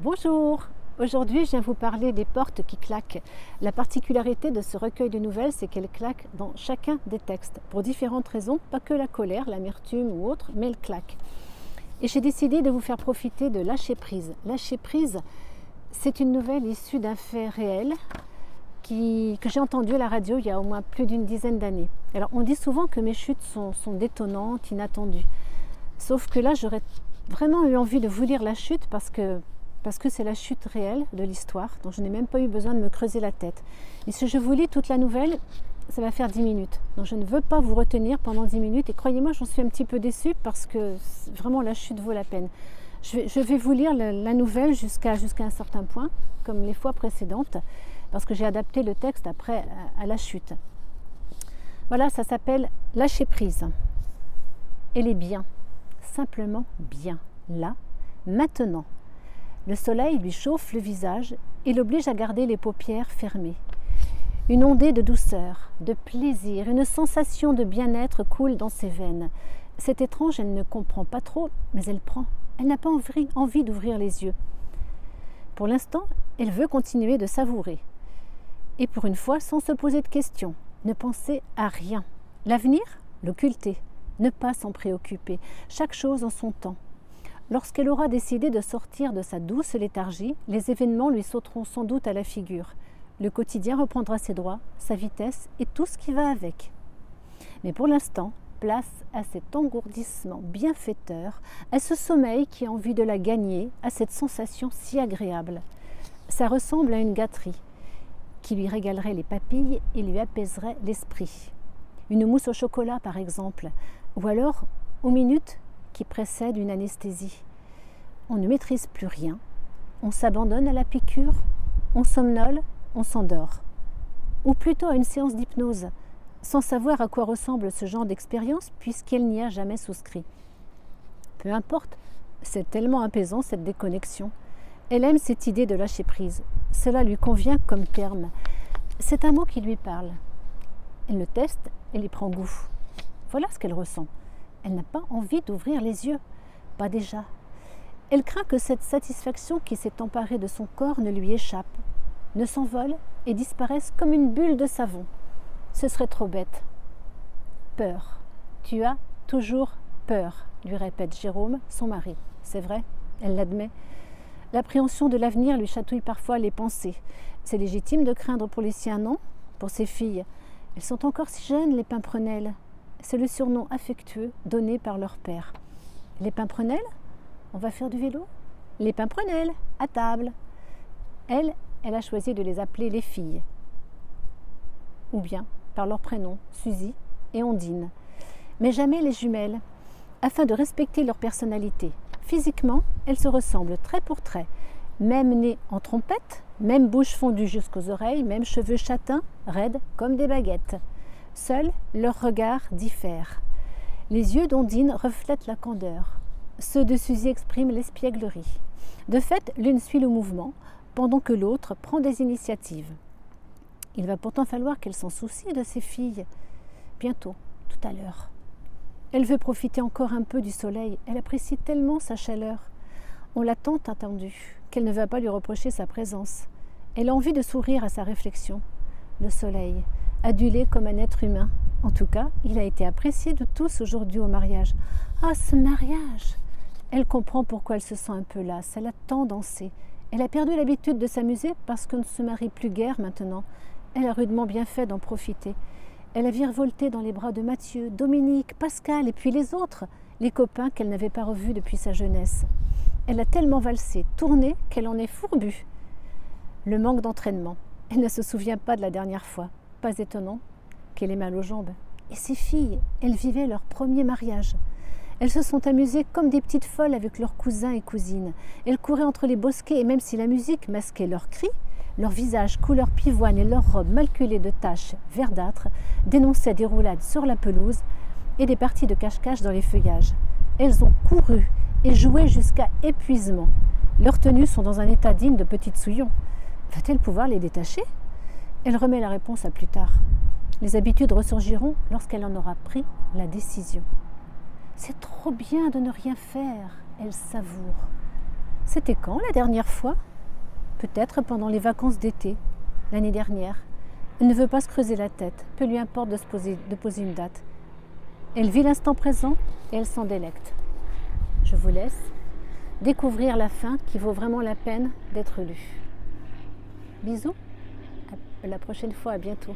Bonjour, aujourd'hui je viens vous parler des portes qui claquent. La particularité de ce recueil de nouvelles, c'est qu'elles claquent dans chacun des textes, pour différentes raisons, pas que la colère, l'amertume ou autre, mais elles claquent. Et j'ai décidé de vous faire profiter de Lâcher prise. Lâcher prise, c'est une nouvelle issue d'un fait réel que j'ai entendu à la radio il y a au moins plus d'une dizaine d'années. Alors on dit souvent que mes chutes sont détonnantes, inattendues. Sauf que là j'aurais vraiment eu envie de vous lire la chute parce que c'est la chute réelle de l'histoire, dont je n'ai même pas eu besoin de me creuser la tête. Et si je vous lis toute la nouvelle, ça va faire 10 minutes. Donc je ne veux pas vous retenir pendant 10 minutes. Et croyez-moi, j'en suis un petit peu déçue parce que vraiment la chute vaut la peine. Je vais vous lire la nouvelle jusqu'à un certain point, comme les fois précédentes, parce que j'ai adapté le texte après à la chute. Voilà, ça s'appelle Lâcher prise. Elle est bien, simplement bien, là, maintenant. Le soleil lui chauffe le visage et l'oblige à garder les paupières fermées. Une ondée de douceur, de plaisir, une sensation de bien-être coule dans ses veines. C'est étrange, elle ne comprend pas trop, mais elle prend. Elle n'a pas envie d'ouvrir les yeux. Pour l'instant, elle veut continuer de savourer. Et pour une fois, sans se poser de questions, ne penser à rien. L'avenir, l'occulter, ne pas s'en préoccuper. Chaque chose en son temps. Lorsqu'elle aura décidé de sortir de sa douce léthargie, les événements lui sauteront sans doute à la figure. Le quotidien reprendra ses droits, sa vitesse et tout ce qui va avec. Mais pour l'instant, place à cet engourdissement bienfaiteur, à ce sommeil qui a envie de la gagner, à cette sensation si agréable. Ça ressemble à une gâterie qui lui régalerait les papilles et lui apaiserait l'esprit. Une mousse au chocolat par exemple, ou alors aux minutes qui précède une anesthésie. On ne maîtrise plus rien, on s'abandonne à la piqûre, on somnole, on s'endort. Ou plutôt à une séance d'hypnose, sans savoir à quoi ressemble ce genre d'expérience puisqu'elle n'y a jamais souscrit. Peu importe, c'est tellement apaisant cette déconnexion. Elle aime cette idée de lâcher prise. Cela lui convient comme terme. C'est un mot qui lui parle. Elle le teste et y prend goût. Voilà ce qu'elle ressent. Elle n'a pas envie d'ouvrir les yeux, pas déjà. Elle craint que cette satisfaction qui s'est emparée de son corps ne lui échappe, ne s'envole et disparaisse comme une bulle de savon. Ce serait trop bête. Peur. Tu as toujours peur, lui répète Jérôme, son mari. C'est vrai, elle l'admet. L'appréhension de l'avenir lui chatouille parfois les pensées. C'est légitime de craindre pour les siens, non? Pour ses filles. Elles sont encore si jeunes, les pimprenelles. C'est le surnom affectueux donné par leur père. Les pimprenelles? On va faire du vélo? Les pimprenelles, à table. Elle a choisi de les appeler les filles. Ou bien par leurs prénoms, Suzy et Ondine. Mais jamais les jumelles, afin de respecter leur personnalité. Physiquement, elles se ressemblent trait pour trait. Même nez en trompette, même bouche fondue jusqu'aux oreilles, même cheveux châtains, raides comme des baguettes. Seuls, leurs regards diffèrent. Les yeux d'Ondine reflètent la candeur. Ceux de Suzy expriment l'espièglerie. De fait, l'une suit le mouvement, pendant que l'autre prend des initiatives. Il va pourtant falloir qu'elle s'en soucie de ses filles. Bientôt, tout à l'heure. Elle veut profiter encore un peu du soleil. Elle apprécie tellement sa chaleur. On l'a tant attendue qu'elle ne va pas lui reprocher sa présence. Elle a envie de sourire à sa réflexion. Le soleil, adulé comme un être humain. En tout cas, il a été apprécié de tous aujourd'hui au mariage. Ah, ce mariage! Elle comprend pourquoi elle se sent un peu lasse. Elle a tant dansé. Elle a perdu l'habitude de s'amuser parce qu'on ne se marie plus guère maintenant. Elle a rudement bien fait d'en profiter. Elle a virevolté dans les bras de Mathieu, Dominique, Pascal et puis les autres, les copains qu'elle n'avait pas revus depuis sa jeunesse. Elle a tellement valsé, tourné, qu'elle en est fourbue. Le manque d'entraînement. Elle ne se souvient pas de la dernière fois. Pas étonnant qu'elle ait mal aux jambes. Et ces filles, elles vivaient leur premier mariage. Elles se sont amusées comme des petites folles avec leurs cousins et cousines. Elles couraient entre les bosquets et même si la musique masquait leurs cris, leurs visages couleur pivoine et leurs robes maculées de taches verdâtres dénonçaient des roulades sur la pelouse et des parties de cache-cache dans les feuillages. Elles ont couru et joué jusqu'à épuisement. Leurs tenues sont dans un état digne de petites souillons. Va-t-elle pouvoir les détacher? Elle remet la réponse à plus tard. Les habitudes ressurgiront lorsqu'elle en aura pris la décision. C'est trop bien de ne rien faire, elle savoure. C'était quand la dernière fois? Peut-être pendant les vacances d'été, l'année dernière. Elle ne veut pas se creuser la tête, peu lui importe de poser une date. Elle vit l'instant présent et elle s'en délecte. Je vous laisse découvrir la fin qui vaut vraiment la peine d'être lue. Bisous, à la prochaine fois, à bientôt.